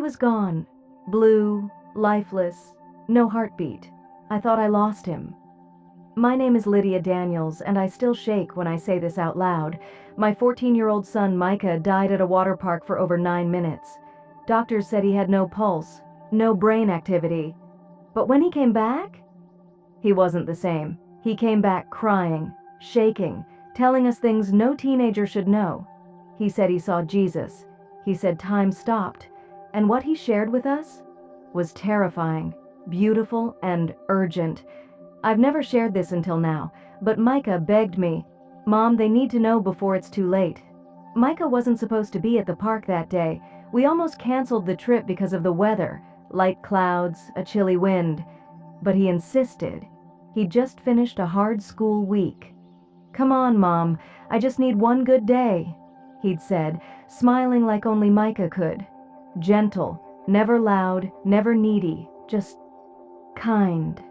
was gone. Blue, lifeless, no heartbeat. I thought I lost him. My name is Lydia Daniels, and I still shake when I say this out loud. My 14-year-old son Micah died at a water park for over 9 minutes. Doctors said he had no pulse, no brain activity. But when he came back, he wasn't the same. He came back crying, shaking, telling us things no teenager should know. He said he saw Jesus. He said time stopped. And what he shared with us was terrifying, beautiful, and urgent. I've never shared this until now, but Micah begged me, "Mom, they need to know before it's too late." Micah wasn't supposed to be at the park that day. We almost canceled the trip because of the weather, light clouds, a chilly wind. But he insisted. He'd just finished a hard school week. "Come on, Mom, I just need one good day," he'd said, smiling like only Micah could. Gentle, never loud, never needy, just kind.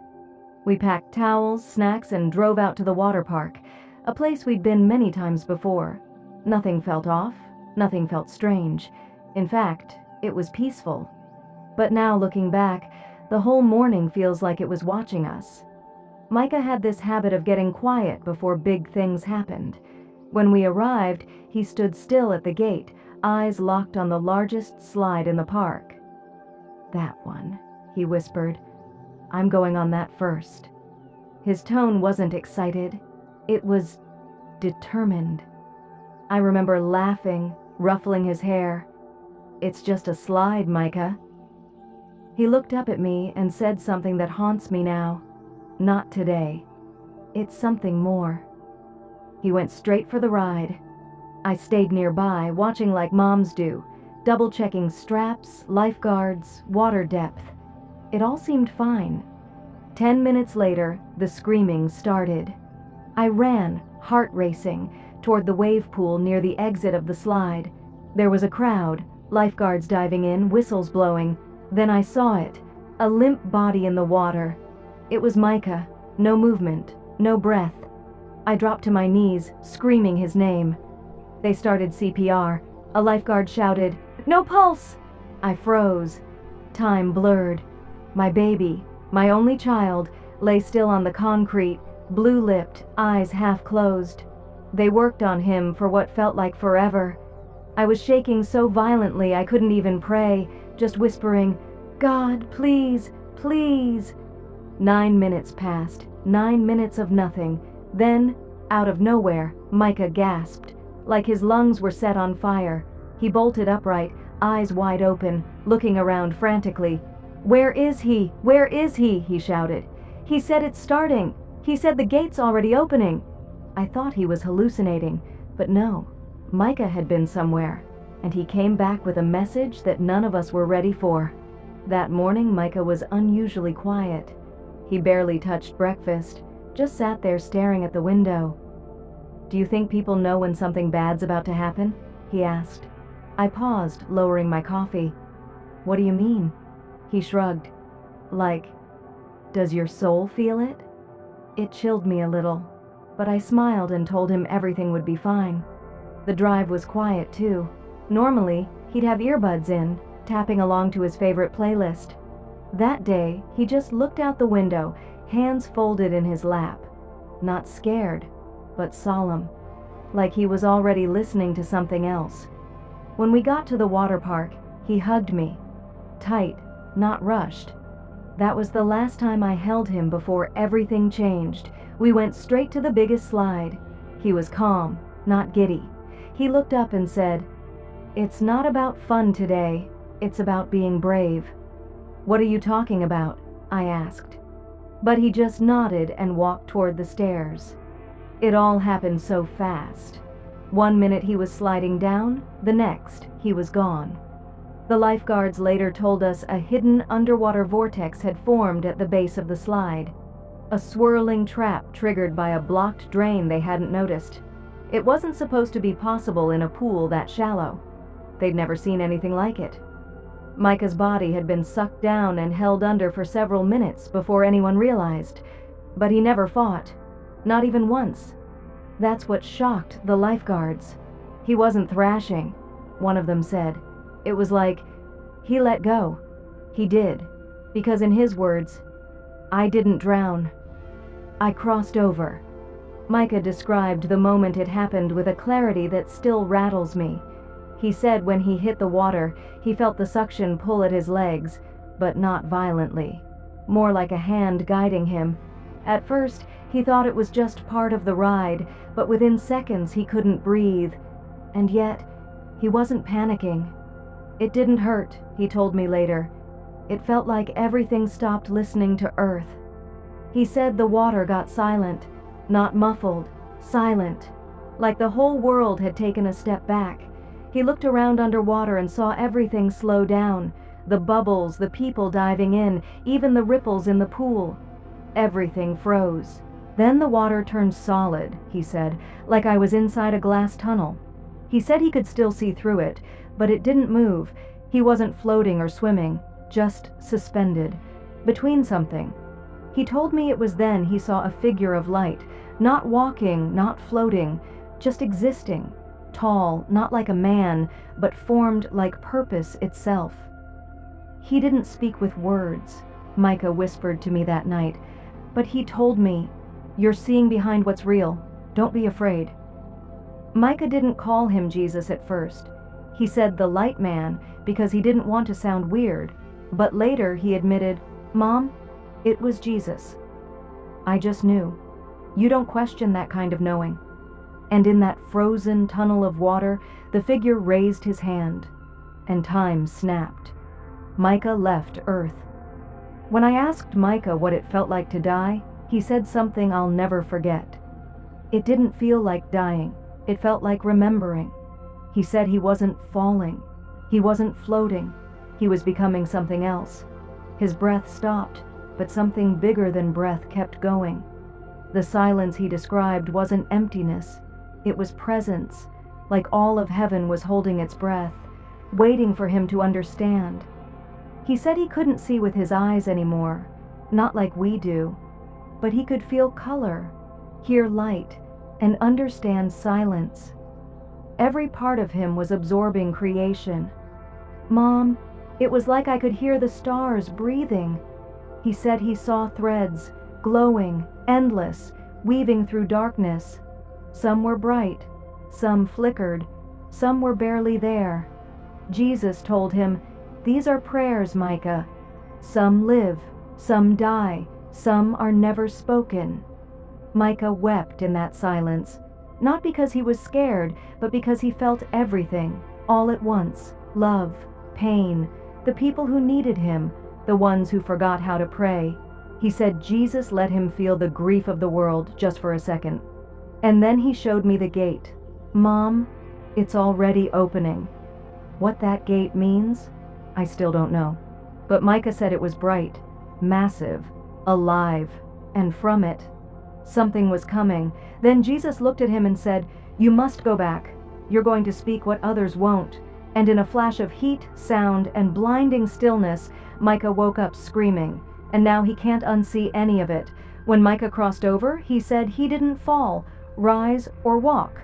We packed towels, snacks, and drove out to the water park, a place we'd been many times before. Nothing felt off, nothing felt strange. In fact, it was peaceful. But now, looking back, the whole morning feels like it was watching us. Micah had this habit of getting quiet before big things happened. When we arrived, he stood still at the gate, eyes locked on the largest slide in the park. "That one," he whispered. "I'm going on that first." His tone wasn't excited. It was determined. I remember laughing, ruffling his hair. "It's just a slide, Micah." He looked up at me and said something that haunts me now. "Not today. It's something more." He went straight for the ride. I stayed nearby, watching like moms do, double-checking straps, lifeguards, water depth. It all seemed fine. 10 minutes later, the screaming started. I ran, heart racing, toward the wave pool near the exit of the slide. There was a crowd, lifeguards diving in, whistles blowing. Then I saw it, a limp body in the water. It was Micah. No movement, no breath. I dropped to my knees, screaming his name. They started CPR. A lifeguard shouted, "No pulse!" I froze. Time blurred. My baby, my only child, lay still on the concrete, blue-lipped, eyes half closed. They worked on him for what felt like forever. I was shaking so violently I couldn't even pray, just whispering, "God, please, please." 9 minutes passed, 9 minutes of nothing. Then, out of nowhere, Micah gasped, like his lungs were set on fire. He bolted upright, eyes wide open, looking around frantically. "Where is he? Where is he?" he shouted. "He said it's starting. He said the gate's already opening." I thought he was hallucinating, but no. Micah had been somewhere, and he came back with a message that none of us were ready for. That morning, Micah was unusually quiet. He barely touched breakfast, just sat there staring at the window. "Do you think people know when something bad's about to happen?" he asked. I paused, lowering my coffee. "What do you mean?" He shrugged. "Like, does your soul feel it?" It chilled me a little, but I smiled and told him everything would be fine. The drive was quiet, too. Normally, he'd have earbuds in, tapping along to his favorite playlist. That day, he just looked out the window, hands folded in his lap. Not scared, but solemn, like he was already listening to something else. When we got to the water park, he hugged me. Tight, not rushed. That was the last time I held him before everything changed. We went straight to the biggest slide. He was calm, not giddy. He looked up and said, "It's not about fun today. It's about being brave." "What are you talking about?" I asked. But he just nodded and walked toward the stairs. It all happened so fast. 1 minute he was sliding down, the next he was gone. The lifeguards later told us a hidden underwater vortex had formed at the base of the slide. A swirling trap triggered by a blocked drain they hadn't noticed. It wasn't supposed to be possible in a pool that shallow. They'd never seen anything like it. Micah's body had been sucked down and held under for several minutes before anyone realized. But he never fought. Not even once. That's what shocked the lifeguards. He wasn't thrashing, one of them said. It was like He let go. He did. Because in his words, I didn't drown. I crossed over. Micah described the moment it happened with a clarity that still rattles me. He said when he hit the water, he felt the suction pull at his legs, but not violently. More like a hand guiding him. At first, he thought it was just part of the ride, but within seconds he couldn't breathe. And yet, he wasn't panicking. It didn't hurt, he told me later. It felt like everything stopped listening to Earth. He said the water got silent, not muffled, silent, like the whole world had taken a step back. He looked around underwater and saw everything slow down. The bubbles, the people diving in, even the ripples in the pool. Everything froze. Then the water turned solid, he said, like I was inside a glass tunnel. He said he could still see through it, but it didn't move. He wasn't floating or swimming, just suspended, between something. He told me it was then he saw a figure of light, not walking, not floating, just existing, tall, not like a man, but formed like purpose itself. He didn't speak with words, Micah whispered to me that night, but he told me, "You're seeing behind what's real. Don't be afraid." Micah didn't call him Jesus at first. He said the light man because he didn't want to sound weird, but later he admitted, "Mom, it was Jesus. I just knew. You don't question that kind of knowing." And in that frozen tunnel of water, the figure raised his hand, and time snapped. Micah left Earth. When I asked Micah what it felt like to die, he said something I'll never forget. It didn't feel like dying. It felt like remembering. He said he wasn't falling. He wasn't floating. He was becoming something else. His breath stopped, but something bigger than breath kept going. The silence he described wasn't emptiness. It was presence, like all of heaven was holding its breath, waiting for him to understand. He said he couldn't see with his eyes anymore, not like we do, but he could feel color, hear light, and understand silence. Every part of him was absorbing creation. "Mom, it was like I could hear the stars breathing." He said he saw threads, glowing, endless, weaving through darkness. Some were bright, some flickered, some were barely there. Jesus told him, "These are prayers, Micah. Some live, some die, some are never spoken." Micah wept in that silence, not because he was scared, but because he felt everything, all at once, love, pain, the people who needed him, the ones who forgot how to pray. He said Jesus let him feel the grief of the world just for a second. And then he showed me the gate. "Mom, it's already opening." What that gate means, I still don't know. But Micah said it was bright, massive, alive, and from it, something was coming. Then Jesus looked at him and said, "You must go back. You're going to speak what others won't." And in a flash of heat, sound, and blinding stillness, Micah woke up screaming, and now he can't unsee any of it. When Micah crossed over, he said he didn't fall, rise, or walk.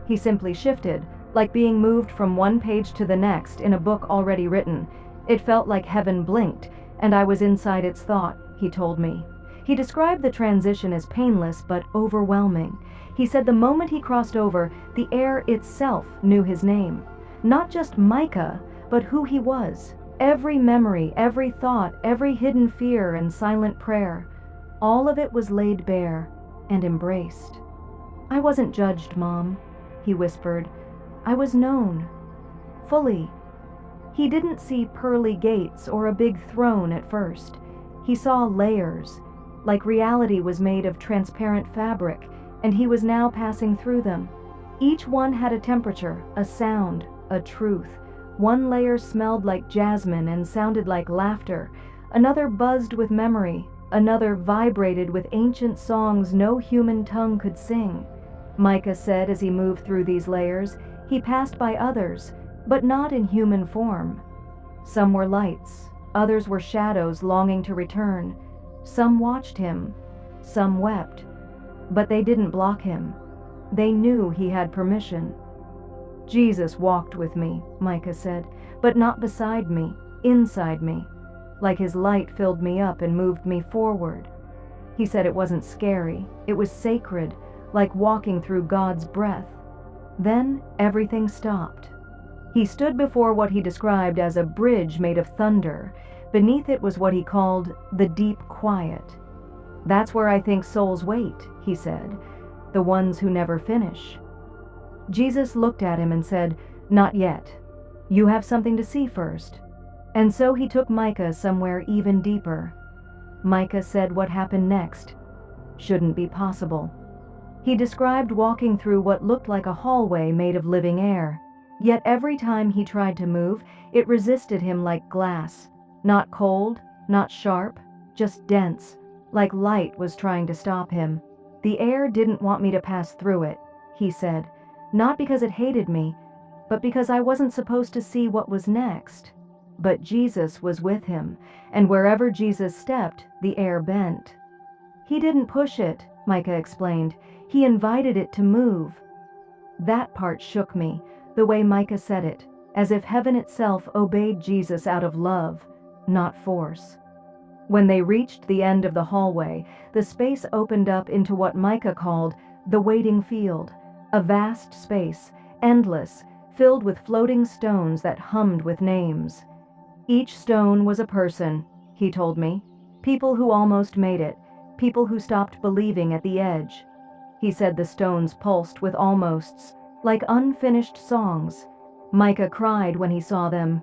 He simply shifted, like being moved from one page to the next in a book already written. It felt like heaven blinked, and I was inside its thought, he told me. He described the transition as painless but overwhelming. He said the moment he crossed over, the air itself knew his name. Not just Micah, but who he was. Every memory, every thought, every hidden fear and silent prayer, all of it was laid bare and embraced. "I wasn't judged, Mom," he whispered. "I was known. Fully." He didn't see pearly gates or a big throne at first. He saw layers, like reality was made of transparent fabric, and he was now passing through them. Each one had a temperature, a sound, a truth. One layer smelled like jasmine and sounded like laughter. Another buzzed with memory. Another vibrated with ancient songs no human tongue could sing. Micah said as he moved through these layers, he passed by others, but not in human form. Some were lights, others were shadows longing to return. Some watched him, some wept, but they didn't block him. They knew he had permission. "Jesus walked with me," Micah said, "but not beside me. inside me, like his light filled me up and moved me forward. He said it wasn't scary, it was sacred, like walking through God's breath. Then everything stopped. He stood before what he described as a bridge made of thunder. Beneath it was what he called the deep quiet. "That's where I think souls wait," he said, "the ones who never finish." Jesus looked at him and said, "Not yet. You have something to see first." And so he took Micah somewhere even deeper. Micah said what happened next shouldn't be possible. He described walking through what looked like a hallway made of living air. Yet every time he tried to move, it resisted him like glass. Not cold, not sharp, just dense, like light was trying to stop him. "The air didn't want me to pass through it," he said, "not because it hated me, but because I wasn't supposed to see what was next." But Jesus was with him, and wherever Jesus stepped, the air bent. "He didn't push it," Micah explained. "He invited it to move." That part shook me, the way Micah said it, as if heaven itself obeyed Jesus out of love, not force. When they reached the end of the hallway, the space opened up into what Micah called the waiting field, a vast space, endless, filled with floating stones that hummed with names. Each stone was a person, he told me, people who almost made it, people who stopped believing at the edge. He said the stones pulsed with almosts, like unfinished songs. Micah cried when he saw them.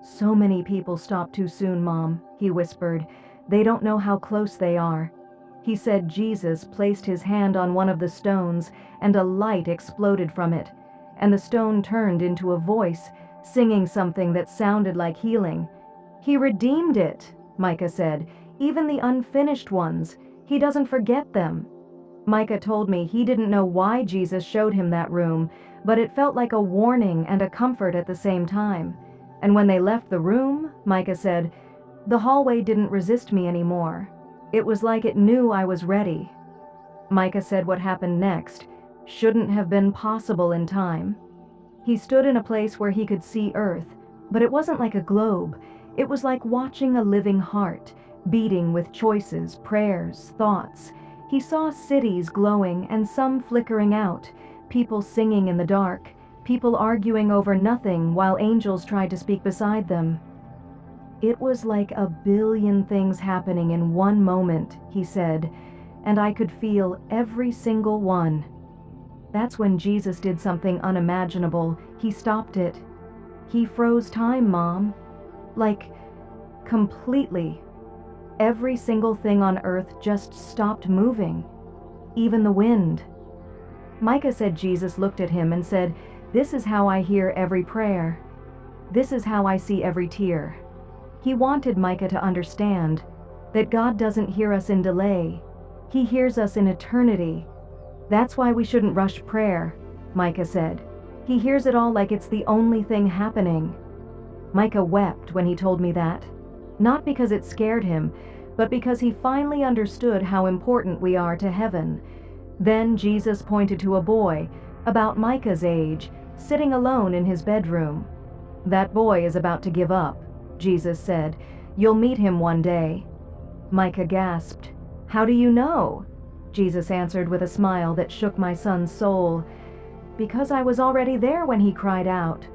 "So many people stop too soon, Mom," he whispered. "They don't know how close they are." He said Jesus placed his hand on one of the stones, and a light exploded from it, and the stone turned into a voice, singing something that sounded like healing. "He redeemed it," Micah said, "even the unfinished ones. He doesn't forget them." Micah told me he didn't know why Jesus showed him that room, but it felt like a warning and a comfort at the same time. And when they left the room, Micah said, the hallway didn't resist me anymore. It was like it knew I was ready. Micah said what happened next shouldn't have been possible in time. He stood in a place where he could see Earth, but it wasn't like a globe. It was like watching a living heart, beating with choices, prayers, thoughts. He saw cities glowing and some flickering out, people singing in the dark, people arguing over nothing while angels tried to speak beside them. "It was like a billion things happening in one moment," he said, "and I could feel every single one." That's when Jesus did something unimaginable. He stopped it. He froze time, Mom. Like, completely. Every single thing on earth just stopped moving. Even the wind. Micah said Jesus looked at him and said, "This is how I hear every prayer. This is how I see every tear." He wanted Micah to understand that God doesn't hear us in delay. He hears us in eternity. That's why we shouldn't rush prayer, Micah said. He hears it all like it's the only thing happening. Micah wept when he told me that, not because it scared him, but because he finally understood how important we are to heaven. Then Jesus pointed to a boy, about Micah's age, sitting alone in his bedroom. "That boy is about to give up," Jesus said. "You'll meet him one day." Micah gasped. "How do you know?" Jesus answered with a smile that shook my son's soul. "Because I was already there when he cried out."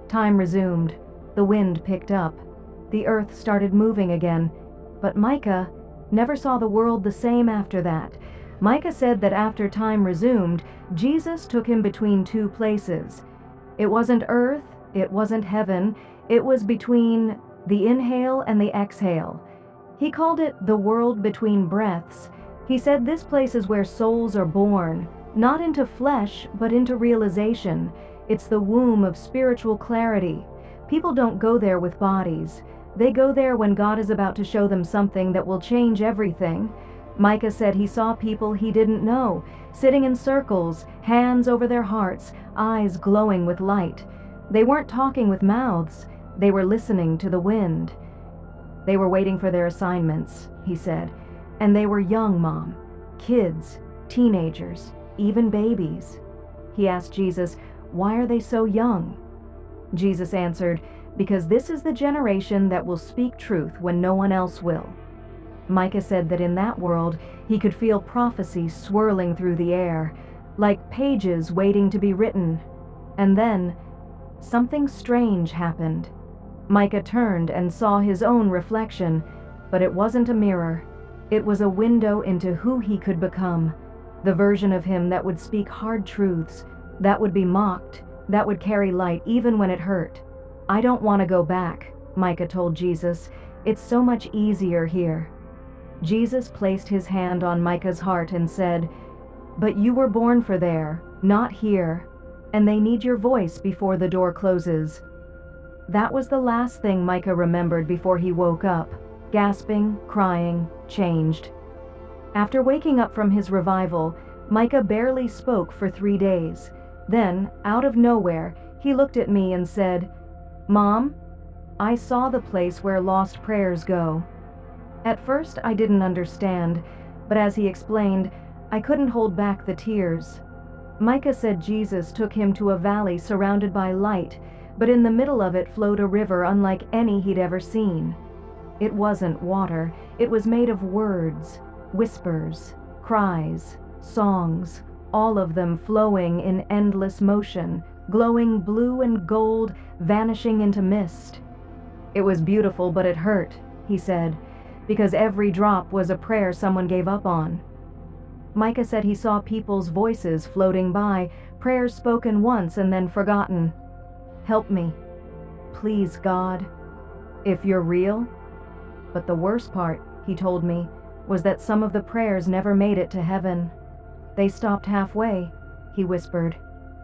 Time resumed. The wind picked up. The earth started moving again. But Micah never saw the world the same after that. Micah said that after time resumed, Jesus took him between two places. It wasn't earth, it wasn't heaven, it was between the inhale and the exhale. He called it the world between breaths. He said this place is where souls are born, not into flesh, but into realization. It's the womb of spiritual clarity. People don't go there with bodies. They go there when God is about to show them something that will change everything. Micah said he saw people he didn't know, sitting in circles, hands over their hearts, eyes glowing with light. They weren't talking with mouths. They were listening to the wind. They were waiting for their assignments, he said. And they were young, Mom. Kids, teenagers, even babies. He asked Jesus, "Why are they so young?" Jesus answered, because this is the generation that will speak truth when no one else will. Micah said that in that world, he could feel prophecy swirling through the air, like pages waiting to be written. And then, something strange happened. Micah turned and saw his own reflection, but it wasn't a mirror. It was a window into who he could become, the version of him that would speak hard truths, that would be mocked, that would carry light even when it hurt. "I don't want to go back," Micah told Jesus. "It's so much easier here." Jesus placed his hand on Micah's heart and said, "But you were born for there, not here, and they need your voice before the door closes." That was the last thing Micah remembered before he woke up, gasping, crying, changed. After waking up from his revival, Micah barely spoke for 3 days. Then, out of nowhere, he looked at me and said, "Mom, I saw the place where lost prayers go." At first, I didn't understand, but as he explained, I couldn't hold back the tears. Micah said Jesus took him to a valley surrounded by light, but in the middle of it flowed a river unlike any he'd ever seen. It wasn't water, it was made of words, whispers, cries, songs, all of them flowing in endless motion, glowing blue and gold, vanishing into mist. "It was beautiful, but it hurt," he said, "because every drop was a prayer someone gave up on." Micah said he saw people's voices floating by, prayers spoken once and then forgotten. "Help me. Please, God. If you're real." But the worst part, he told me, was that some of the prayers never made it to heaven. "They stopped halfway," he whispered.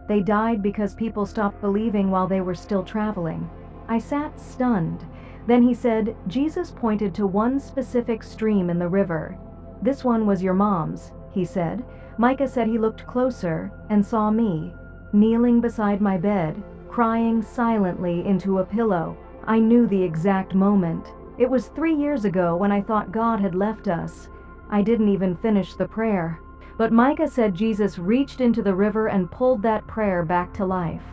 "They died because people stopped believing while they were still traveling." I sat stunned. Then he said, Jesus pointed to one specific stream in the river. "This one was your mom's," he said. Micah said he looked closer and saw me, kneeling beside my bed, crying silently into a pillow. I knew the exact moment. It was 3 years ago when I thought God had left us. I didn't even finish the prayer. But Micah said Jesus reached into the river and pulled that prayer back to life.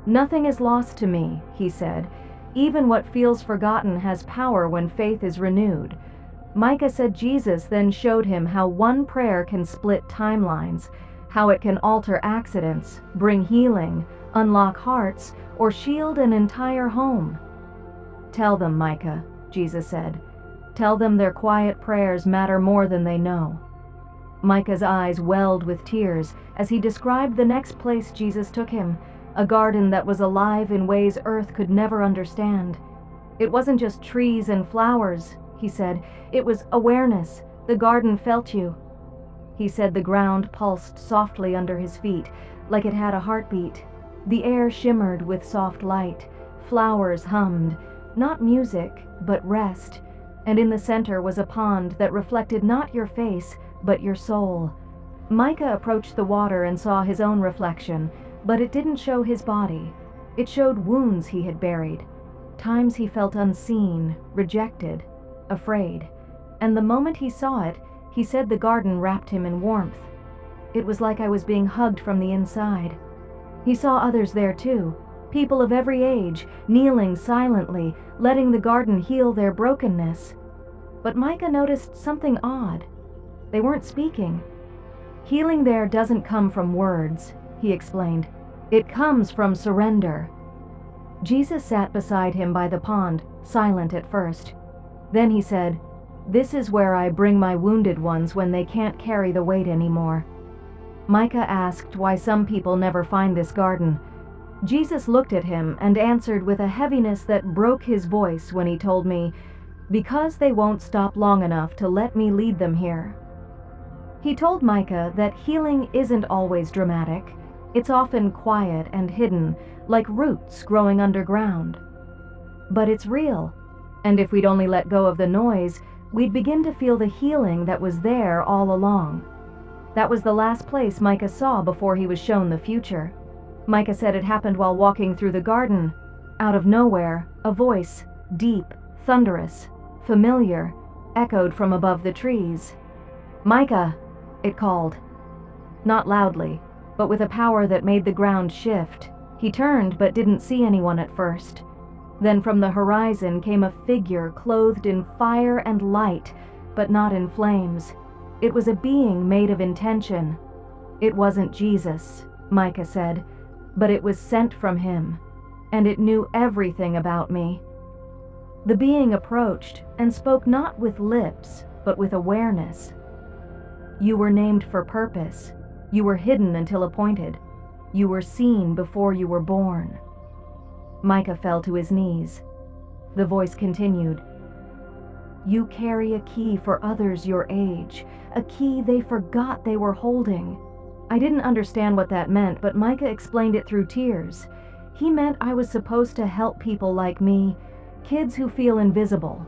"Nothing is lost to me," he said. "Even what feels forgotten has power when faith is renewed." Micah said Jesus then showed him how one prayer can split timelines, how it can alter accidents, bring healing, unlock hearts, or shield an entire home. "Tell them, Micah," Jesus said. "Tell them their quiet prayers matter more than they know." Micah's eyes welled with tears as he described the next place Jesus took him, a garden that was alive in ways Earth could never understand. "It wasn't just trees and flowers," he said. "It was awareness. The garden felt you." He said the ground pulsed softly under his feet, like it had a heartbeat. The air shimmered with soft light. Flowers hummed, not music, but rest. And in the center was a pond that reflected not your face, but your soul. Micah approached the water and saw his own reflection, but it didn't show his body. It showed wounds he had buried, times he felt unseen, rejected, afraid. And the moment he saw it, he said the garden wrapped him in warmth. It was like I was being hugged from the inside. He saw others there too, people of every age, kneeling silently, letting the garden heal their brokenness. But Micah noticed something odd. They weren't speaking. "Healing there doesn't come from words," he explained. "It comes from surrender." Jesus sat beside him by the pond, silent at first. Then he said, "This is where I bring my wounded ones when they can't carry the weight anymore." Micah asked why some people never find this garden. Jesus looked at him and answered with a heaviness that broke his voice when he told me, "Because they won't stop long enough to let me lead them here." He told Micah that healing isn't always dramatic. It's often quiet and hidden, like roots growing underground. But it's real, and if we'd only let go of the noise, we'd begin to feel the healing that was there all along. That was the last place Micah saw before he was shown the future. Micah said it happened while walking through the garden. Out of nowhere, a voice, deep, thunderous, familiar, echoed from above the trees. "Micah!" it called. Not loudly, but with a power that made the ground shift. He turned but didn't see anyone at first. Then from the horizon came a figure clothed in fire and light, but not in flames. It was a being made of intention. It wasn't Jesus, Micah said, but it was sent from him, and it knew everything about me. The being approached and spoke not with lips, but with awareness. You were named for purpose. You were hidden until appointed. You were seen before you were born. Micah fell to his knees. The voice continued, You carry a key for others your age, a key they forgot they were holding. I didn't understand what that meant, but Micah explained it through tears. He meant I was supposed to help people like me, kids who feel invisible.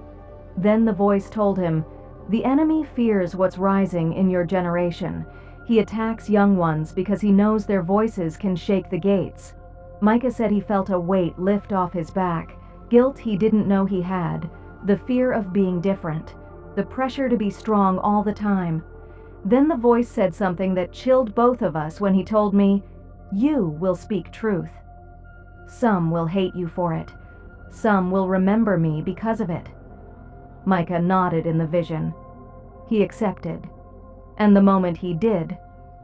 Then the voice told him, The enemy fears what's rising in your generation. He attacks young ones because he knows their voices can shake the gates. Micah said he felt a weight lift off his back, guilt he didn't know he had, the fear of being different, the pressure to be strong all the time. Then the voice said something that chilled both of us when he told me, You will speak truth. Some will hate you for it. Some will remember me because of it. Micah nodded in the vision. He accepted. And the moment he did,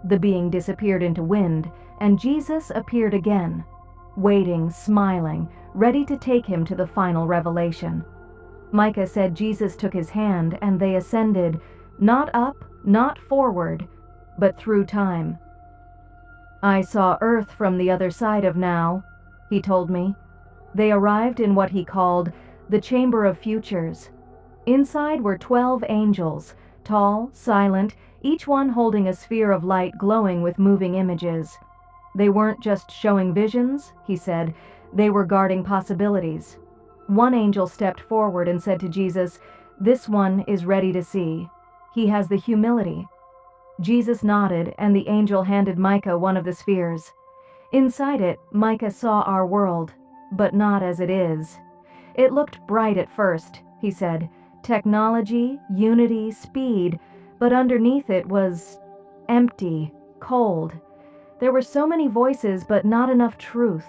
the being disappeared into wind, and Jesus appeared again, waiting, smiling, ready to take him to the final revelation. Micah said Jesus took his hand and they ascended, not up, not forward, but through time. I saw Earth from the other side of now, he told me. They arrived in what he called the Chamber of Futures. Inside were 12 angels, tall, silent, each one holding a sphere of light glowing with moving images. They weren't just showing visions, he said, they were guarding possibilities. One angel stepped forward and said to Jesus, This one is ready to see. He has the humility. Jesus nodded, and the angel handed Micah one of the spheres. Inside it, Micah saw our world, but not as it is. It looked bright at first, he said. Technology, unity, speed, but underneath it was empty, cold. There were so many voices, but not enough truth.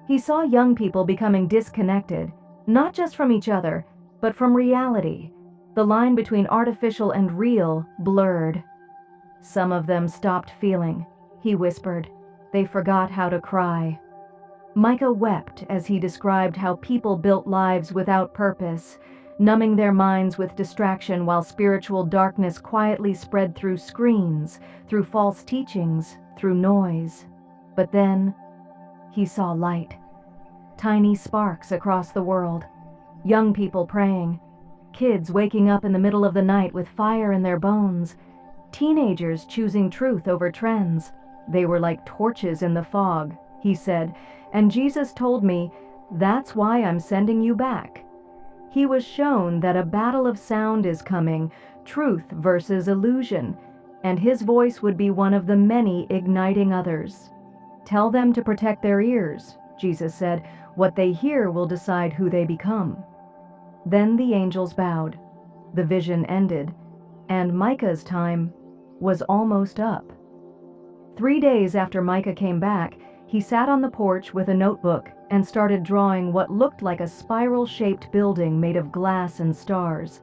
He saw young people becoming disconnected, not just from each other, but from reality. The line between artificial and real blurred. Some of them stopped feeling, he whispered. They forgot how to cry. Micah wept as he described how people built lives without purpose, numbing their minds with distraction while spiritual darkness quietly spread through screens, through false teachings, through noise. But then he saw light. Tiny sparks across the world. Young people praying. Kids waking up in the middle of the night with fire in their bones. Teenagers choosing truth over trends. They were like torches in the fog, he said, and Jesus told me, That's why I'm sending you back. He was shown that a battle of sound is coming, truth versus illusion, and his voice would be one of the many igniting others. Tell them to protect their ears, Jesus said. What they hear will decide who they become. Then the angels bowed. The vision ended, and Micah's time was almost up. 3 days after Micah came back, he sat on the porch with a notebook and started drawing what looked like a spiral-shaped building made of glass and stars.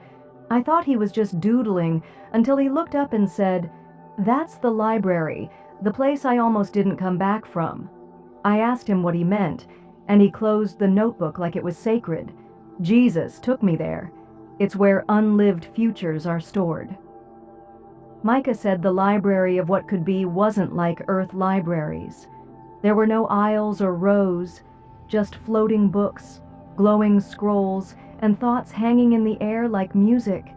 I thought he was just doodling until he looked up and said, That's the library, the place I almost didn't come back from. I asked him what he meant, and he closed the notebook like it was sacred. Jesus took me there. It's where unlived futures are stored. Micah said the library of what could be wasn't like Earth libraries. There were no aisles or rows, just floating books, glowing scrolls, and thoughts hanging in the air like music.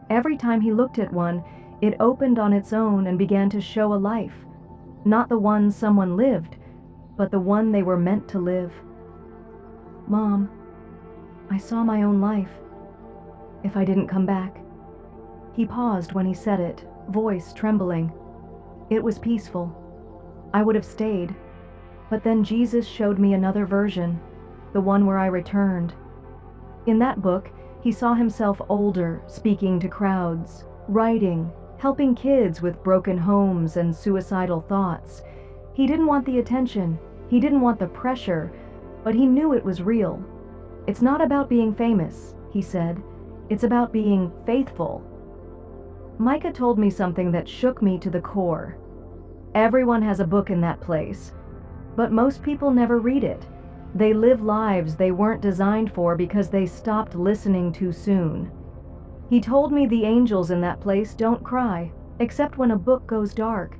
Every time he looked at one, it opened on its own and began to show a life. Not the one someone lived, but the one they were meant to live. Mom, I saw my own life. If I didn't come back. He paused when he said it, voice trembling. It was peaceful. I would have stayed. But then Jesus showed me another version, the one where I returned. In that book, he saw himself older, speaking to crowds, writing, helping kids with broken homes and suicidal thoughts. He didn't want the attention, he didn't want the pressure, but he knew it was real. It's not about being famous, he said. It's about being faithful. Micah told me something that shook me to the core. Everyone has a book in that place, but most people never read it. They live lives they weren't designed for because they stopped listening too soon. He told me the angels in that place don't cry, except when a book goes dark.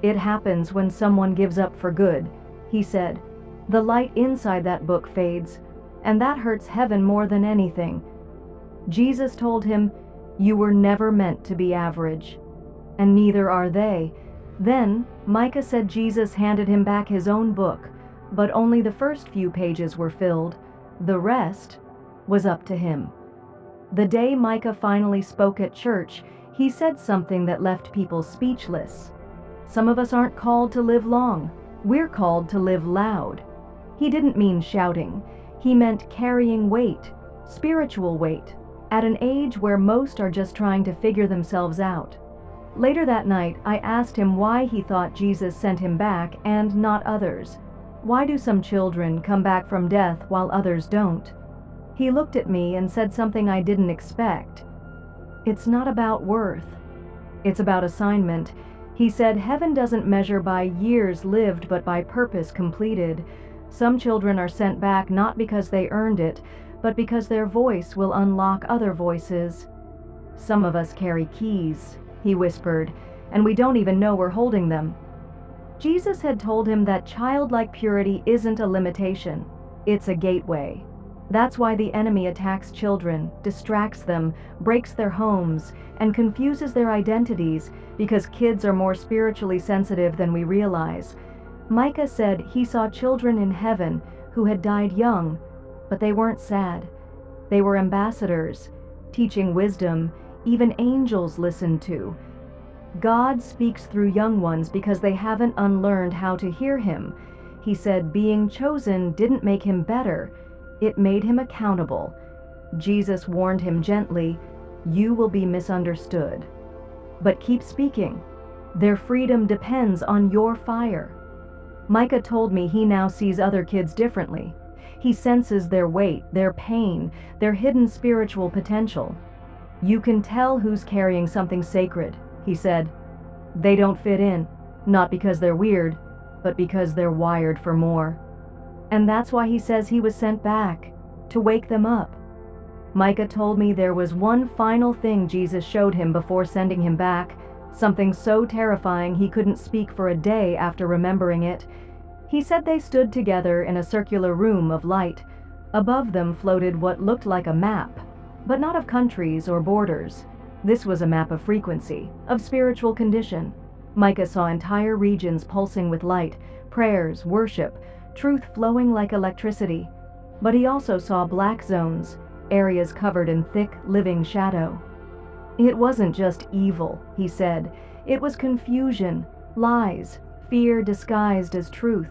It happens when someone gives up for good, he said. The light inside that book fades, and that hurts heaven more than anything. Jesus told him, "You were never meant to be average." And neither are they. Then, Micah said Jesus handed him back his own book, but only the first few pages were filled. The rest was up to him. The day Micah finally spoke at church, he said something that left people speechless. Some of us aren't called to live long. We're called to live loud. He didn't mean shouting. He meant carrying weight, spiritual weight, at an age where most are just trying to figure themselves out. Later that night, I asked him why he thought Jesus sent him back and not others. Why do some children come back from death while others don't? He looked at me and said something I didn't expect. It's not about worth. It's about assignment. He said heaven doesn't measure by years lived but by purpose completed. Some children are sent back not because they earned it, but because their voice will unlock other voices. Some of us carry keys, he whispered, and we don't even know we're holding them. Jesus had told him that childlike purity isn't a limitation, it's a gateway. That's why the enemy attacks children, distracts them, breaks their homes, and confuses their identities, because kids are more spiritually sensitive than we realize. Micah said he saw children in heaven who had died young, but they weren't sad. They were ambassadors, teaching wisdom even angels listened to. God speaks through young ones because they haven't unlearned how to hear him. He said being chosen didn't make him better, it made him accountable. Jesus warned him gently, "You will be misunderstood. But keep speaking. Their freedom depends on your fire." Micah told me he now sees other kids differently. He senses their weight, their pain, their hidden spiritual potential. "You can tell who's carrying something sacred," he said. "They don't fit in, not because they're weird, but because they're wired for more." And that's why he says he was sent back, to wake them up. Micah told me there was one final thing Jesus showed him before sending him back, something so terrifying he couldn't speak for a day after remembering it. He said they stood together in a circular room of light. Above them floated what looked like a map, but not of countries or borders. This was a map of frequency, of spiritual condition. Micah saw entire regions pulsing with light, prayers, worship, truth flowing like electricity. But he also saw black zones, areas covered in thick, living shadow. It wasn't just evil, he said. It was confusion, lies, fear disguised as truth.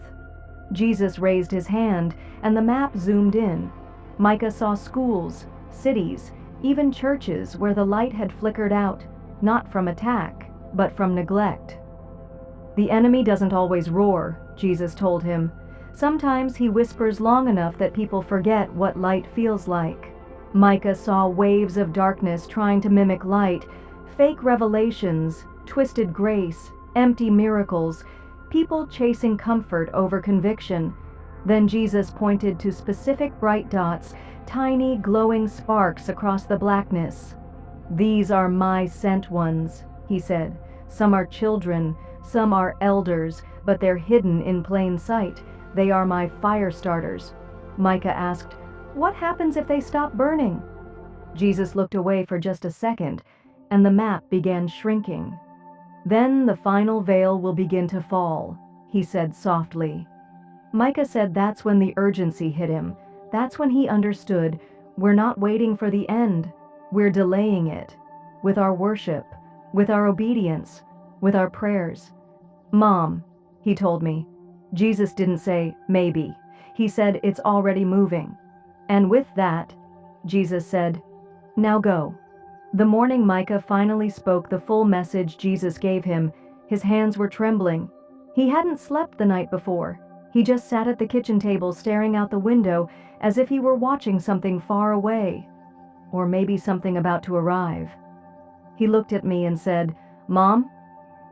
Jesus raised his hand, and the map zoomed in. Micah saw schools, cities, even churches where the light had flickered out, not from attack, but from neglect. The enemy doesn't always roar, Jesus told him. Sometimes he whispers long enough that people forget what light feels like. Micah saw waves of darkness trying to mimic light, fake revelations, twisted grace, empty miracles, people chasing comfort over conviction. Then Jesus pointed to specific bright dots, tiny glowing sparks across the blackness. "These are my sent ones," he said. "Some are children, some are elders, but they're hidden in plain sight. They are my fire starters." Micah asked, "What happens if they stop burning?" Jesus looked away for just a second, and the map began shrinking. "Then the final veil will begin to fall," he said softly. Micah said that's when the urgency hit him. That's when he understood, we're not waiting for the end, we're delaying it. With our worship, with our obedience, with our prayers. "Mom," he told me, Jesus didn't say, maybe. He said, it's already moving. And with that, Jesus said, now go. The morning Micah finally spoke the full message Jesus gave him, his hands were trembling. He hadn't slept the night before. He just sat at the kitchen table staring out the window as if he were watching something far away, or maybe something about to arrive. He looked at me and said, "Mom,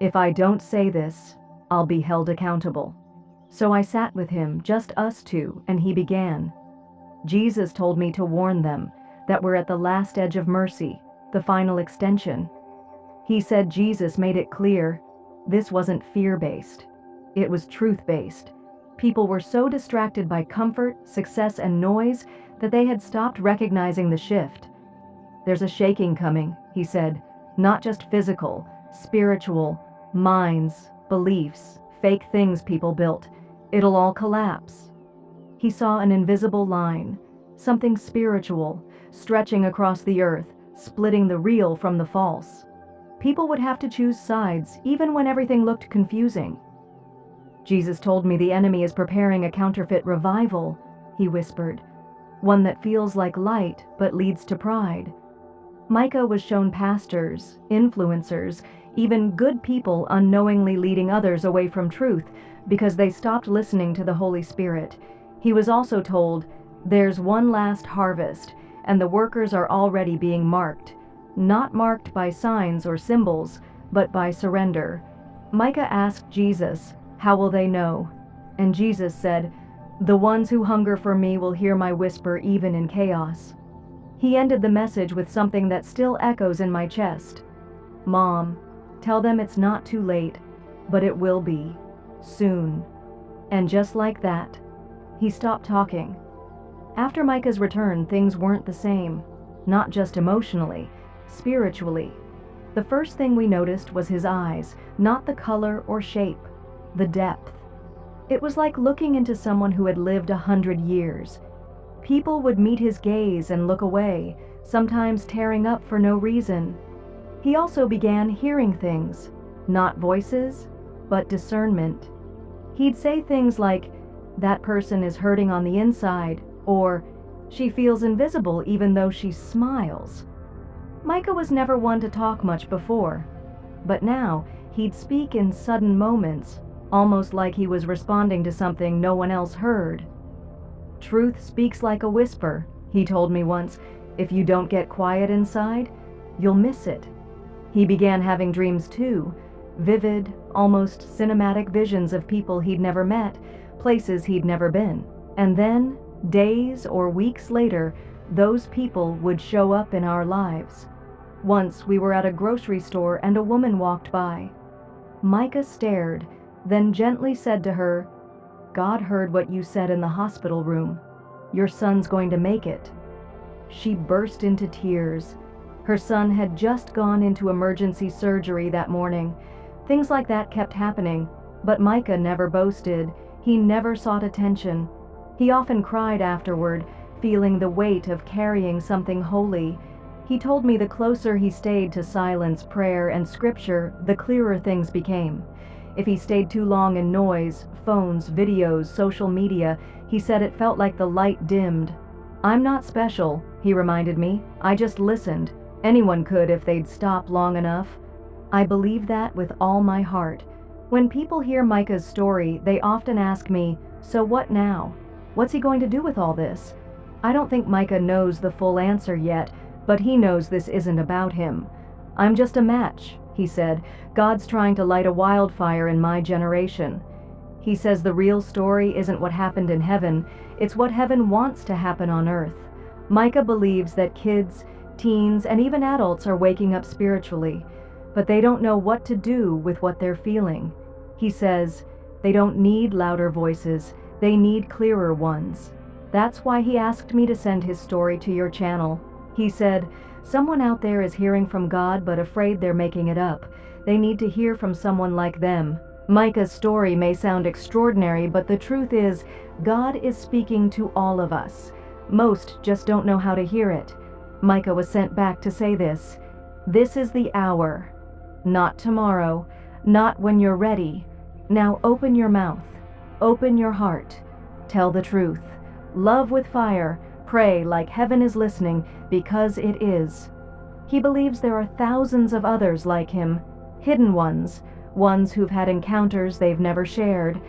if I don't say this, I'll be held accountable." So I sat with him, just us two, and he began. Jesus told me to warn them that we're at the last edge of mercy, the final extension. He said Jesus made it clear this wasn't fear-based. It was truth-based. People were so distracted by comfort, success, and noise that they had stopped recognizing the shift. "There's a shaking coming," he said, "not just physical, spiritual, minds, beliefs, fake things people built. It'll all collapse." He saw an invisible line, something spiritual, stretching across the earth, splitting the real from the false. People would have to choose sides, even when everything looked confusing. "Jesus told me the enemy is preparing a counterfeit revival," he whispered, "one that feels like light but leads to pride." Micah was shown pastors, influencers, even good people unknowingly leading others away from truth because they stopped listening to the Holy Spirit. He was also told, "There's one last harvest, and the workers are already being marked, not marked by signs or symbols, but by surrender." Micah asked Jesus, "How will they know?" And Jesus said, "The ones who hunger for me will hear my whisper even in chaos." He ended the message with something that still echoes in my chest. "Mom, tell them it's not too late, but it will be, soon." And just like that, he stopped talking. After Micah's return, things weren't the same, not just emotionally, spiritually. The first thing we noticed was his eyes, not the color or shape, the depth. It was like looking into someone who had lived 100 years. People would meet his gaze and look away, sometimes tearing up for no reason. He also began hearing things, not voices, but discernment. He'd say things like, "That person is hurting on the inside," or "She feels invisible even though she smiles." Micah was never one to talk much before, but now he'd speak in sudden moments, almost like he was responding to something no one else heard. "Truth speaks like a whisper," he told me once. "If you don't get quiet inside, you'll miss it." He began having dreams too, vivid, almost cinematic visions of people he'd never met, places he'd never been. And then, days or weeks later, those people would show up in our lives. Once we were at a grocery store and a woman walked by. Micah stared, then gently said to her, "God heard what you said in the hospital room. Your son's going to make it." She burst into tears. Her son had just gone into emergency surgery that morning. Things like that kept happening, but Micah never boasted. He never sought attention. He often cried afterward, feeling the weight of carrying something holy. He told me the closer he stayed to silence, prayer, and scripture, the clearer things became. If he stayed too long in noise, phones, videos, social media, he said it felt like the light dimmed. "I'm not special," he reminded me. "I just listened. Anyone could if they'd stop long enough." I believe that with all my heart. When people hear Micah's story, they often ask me, "So what now? What's he going to do with all this?" I don't think Micah knows the full answer yet, but he knows this isn't about him. "I'm just a match," he said. "God's trying to light a wildfire in my generation." He says the real story isn't what happened in heaven, it's what heaven wants to happen on earth. Micah believes that kids, teens, and even adults are waking up spiritually, but they don't know what to do with what they're feeling. He says they don't need louder voices, they need clearer ones. That's why he asked me to send his story to your channel. He said, "Someone out there is hearing from God but afraid they're making it up. They need to hear from someone like them." Micah's story may sound extraordinary, but the truth is, God is speaking to all of us. Most just don't know how to hear it. Micah was sent back to say this: "This is the hour. Not tomorrow, not when you're ready. Now open your mouth, open your heart, tell the truth. Love with fire, pray like heaven is listening, because it is." He believes there are thousands of others like him, hidden ones, ones who've had encounters they've never shared,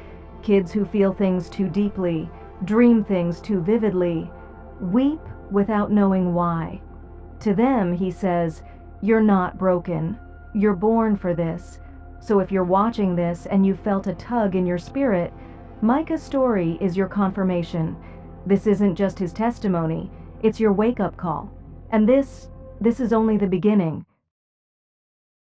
kids who feel things too deeply, dream things too vividly, weep without knowing why. To them, he says, "You're not broken. You're born for this." So if you're watching this and you felt a tug in your spirit, Micah's story is your confirmation. This isn't just his testimony, it's your wake-up call. And this is only the beginning.